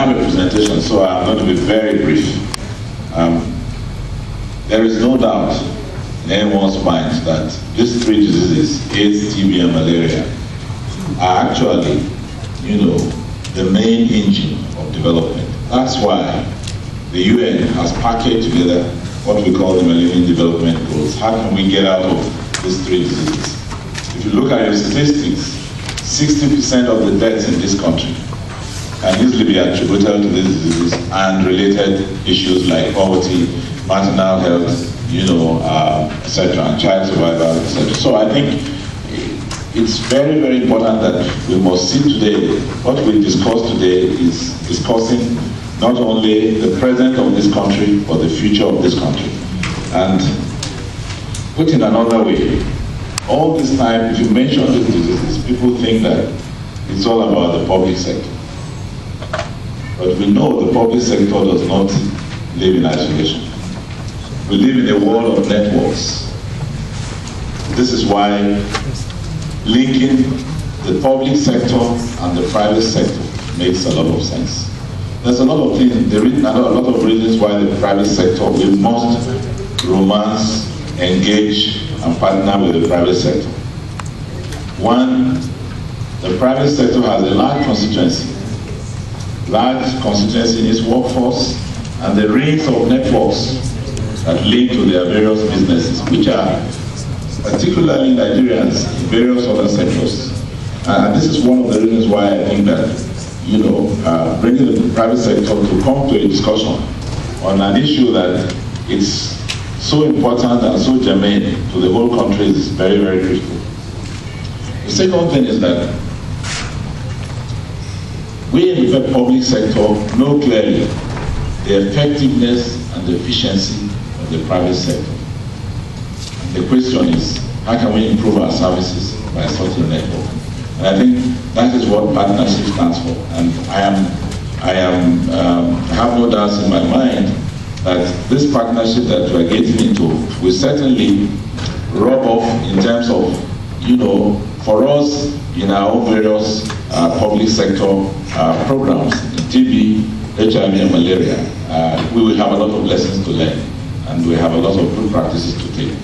have a presentation, so I'm going to be very brief. There is no doubt in anyone's mind that these three diseases, AIDS, TB, and malaria, are actually, the main engine of development. That's why the UN has packaged together what we call the Millennium Development Goals. How can we get out of these three diseases? If you look at your statistics, 60% of the deaths in this country can easily be attributed to these diseases and related issues like poverty, maternal health, etc., and child survival, etc. So I think it's very, very important that we must see today, what we discuss today is discussing not only the present of this country, but the future of this country. And put in another way, all this time, if you mention these diseases, people think that it's all about the public sector. But we know the public sector does not live in isolation. We live in a world of networks. This is why linking the public sector and the private sector makes a lot of sense. There's a lot of things, a lot of reasons why the private sector, we must romance, engage, and partner with the private sector. One, the private sector has a large constituency in its workforce, and the rings of networks that link to their various businesses, which are particularly Nigerians in various other sectors. And this is one of the reasons why I think that, bringing the private sector to come to a discussion on an issue that it's so important and so germane to the whole country is very, very critical. The second thing is that we in the public sector know clearly the effectiveness and the efficiency of the private sector. And the question is, how can we improve our services by such a network? And I think that is what partnership stands for. And I have no doubts in my mind that this partnership that we're getting into will certainly rub off in terms of, for us in our own various public sector programs, TB, HIV, and malaria, we will have a lot of lessons to learn, and we have a lot of good practices to take.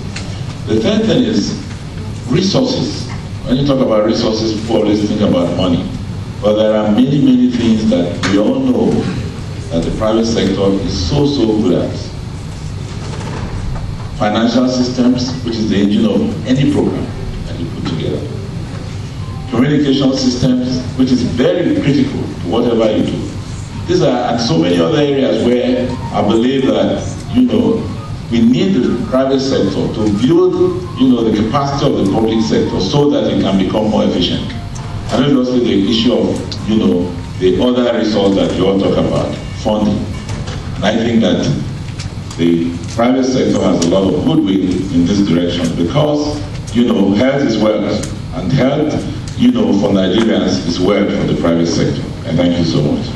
The third thing is resources. When you talk about resources, people always think about money. But there are many, many things that we all know that the private sector is so good at. Financial systems, which is the engine of any program that you put together. Communication systems, which is very critical to whatever you do. These are and so many other areas where I believe that, we need the private sector to build, the capacity of the public sector so that it can become more efficient. And obviously the issue of, the other resource that you all talk about, funding. And I think that the private sector has a lot of goodwill in this direction because, health is wealth, and health, for Nigerians is wealth for the private sector. And thank you so much.